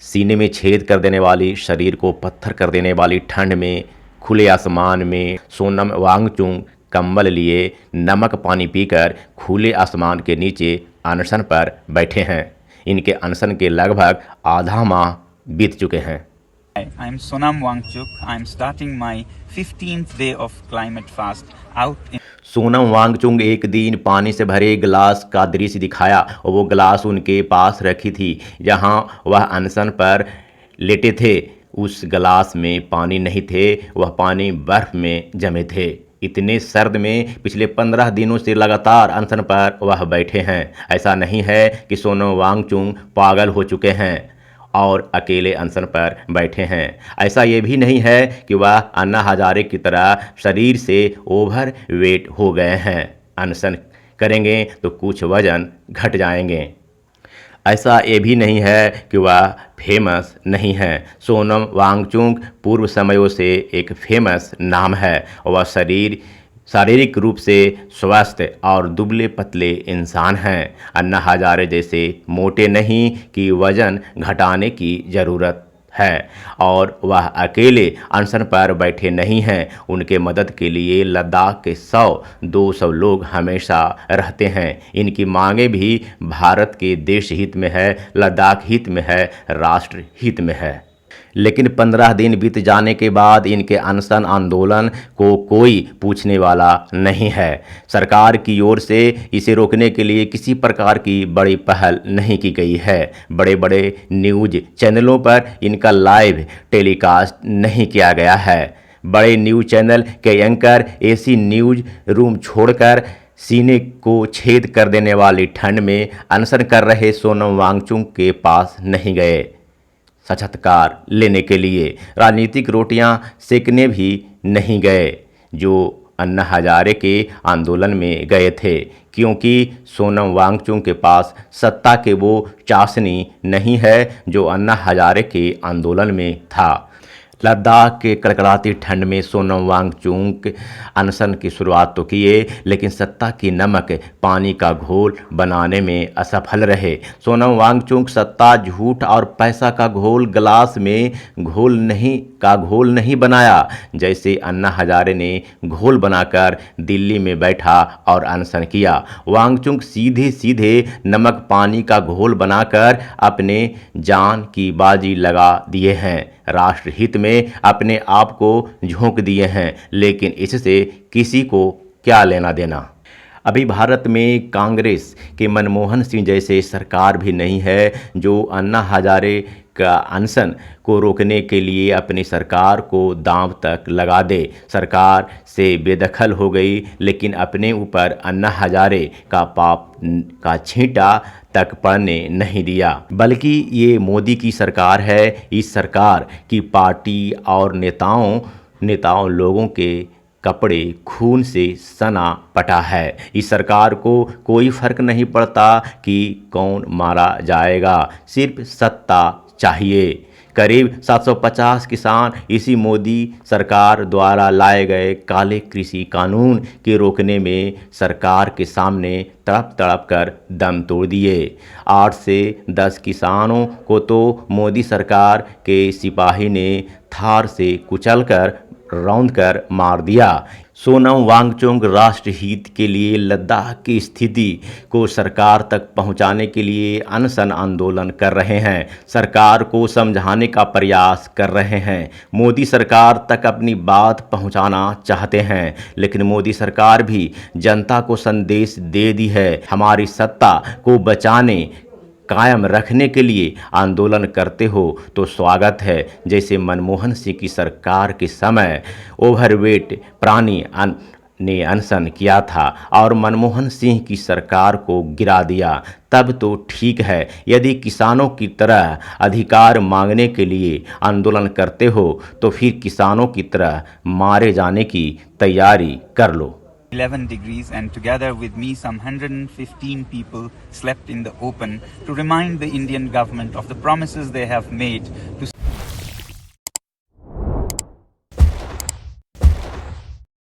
सीने में छेद कर देने वाली, शरीर को पत्थर कर देने वाली ठंड में खुले आसमान में सोनम वांगचुक कंबल लिए नमक पानी पीकर खुले आसमान के नीचे अनशन पर बैठे हैं। इनके अनशन के लगभग आधा माह बीत चुके हैं। Hi, I'm Sonam Wangchuk. I'm starting my 15th day of climate fast out in Sonam Wangchuck एक दिन पानी से भरे गिलास का दृश्य दिखाया और वो गिलास उनके पास रखी थी जहां वह अनशन पर लेटे थे। उस गिलास में पानी नहीं थे, वह पानी बर्फ में जमे थे। इतने सर्द में पिछले 15 दिनों से लगातार अनशन पर वह बैठे हैं। ऐसा नहीं है कि सोनम वांगचुक पागल हो चुके हैं और अकेले अनशन पर बैठे हैं। ऐसा ये भी नहीं है कि वह अन्ना हजारे की तरह शरीर से ओवर वेट हो गए हैं। अनशन करेंगे तो कुछ वजन घट जाएंगे। ऐसा ये भी नहीं है कि वह फेमस नहीं है। सोनम वांगचुक पूर्व समयों से एक फेमस नाम है। वह शारीरिक रूप से स्वस्थ और दुबले पतले इंसान हैं। अन्ना हजारे जैसे मोटे नहीं कि वजन घटाने की ज़रूरत है। और वह अकेले अनशन पर बैठे नहीं हैं। उनके मदद के लिए लद्दाख के 100-200 लोग हमेशा रहते हैं। इनकी मांगे भी भारत के देश हित में है, लद्दाख हित में है, राष्ट्र हित में है। लेकिन 15 दिन बीत जाने के बाद इनके अनशन आंदोलन को कोई पूछने वाला नहीं है। सरकार की ओर से इसे रोकने के लिए किसी प्रकार की बड़ी पहल नहीं की गई है। बड़े बड़े न्यूज़ चैनलों पर इनका लाइव टेलीकास्ट नहीं किया गया है। बड़े न्यूज़ चैनल के एंकर एसी न्यूज़ रूम छोड़कर सीने को छेद कर देने वाली ठंड में अनशन कर रहे सोनम वांगचुक के पास नहीं गए साक्षात्कार लेने के लिए। राजनीतिक रोटियां सेकने भी नहीं गए जो अन्ना हजारे के आंदोलन में गए थे, क्योंकि सोनम वांगचुक के पास सत्ता के वो चाशनी नहीं है जो अन्ना हजारे के आंदोलन में था। लद्दाख के कड़कड़ाती ठंड में सोनम वांगचुक अनशन की शुरुआत तो किए, लेकिन सत्ता की नमक पानी का घोल बनाने में असफल रहे। सोनम वांगचुक सत्ता, झूठ और पैसा का गिलास में घोल नहीं बनाया। जैसे अन्ना हजारे ने घोल बनाकर दिल्ली में बैठा और अनशन किया, वांगचुक सीधे सीधे नमक पानी का घोल बनाकर अपने जान की बाजी लगा दिए हैं। राष्ट्रहित में अपने आप को झोंक दिए हैं, लेकिन इससे किसी को क्या लेना देना। अभी भारत में कांग्रेस के मनमोहन सिंह जैसे सरकार भी नहीं है जो अन्ना हजारे का अनशन को रोकने के लिए अपनी सरकार को दांव तक लगा दे। सरकार से बेदखल हो गई, लेकिन अपने ऊपर अन्ना हजारे का पाप का छींटा तक पड़ने नहीं दिया। बल्कि ये मोदी की सरकार है। इस सरकार की पार्टी और नेताओं लोगों के कपड़े खून से सना पटा है। इस सरकार को कोई फर्क नहीं पड़ता कि कौन मारा जाएगा, सिर्फ सत्ता चाहिए। करीब 750 किसान इसी मोदी सरकार द्वारा लाए गए काले कृषि कानून के रोकने में सरकार के सामने तड़प तड़प कर दम तोड़ दिए। 8 से 10 किसानों को तो मोदी सरकार के सिपाही ने थार से कुचलकर रौंद कर मार दिया। सोनम वांगचुक राष्ट्रहित के लिए लद्दाख की स्थिति को सरकार तक पहुंचाने के लिए अनशन आंदोलन कर रहे हैं। सरकार को समझाने का प्रयास कर रहे हैं। मोदी सरकार तक अपनी बात पहुंचाना चाहते हैं, लेकिन मोदी सरकार भी जनता को संदेश दे दी है। हमारी सत्ता को बचाने कायम रखने के लिए आंदोलन करते हो तो स्वागत है। जैसे मनमोहन सिंह की सरकार के समय ओवरवेट प्राणी ने अनशन किया था और मनमोहन सिंह की सरकार को गिरा दिया, तब तो ठीक है। यदि किसानों की तरह अधिकार मांगने के लिए आंदोलन करते हो तो फिर किसानों की तरह मारे जाने की तैयारी कर लो। 11 degrees, and together with me some 115 people slept in the open to remind the Indian government of the promises they have made to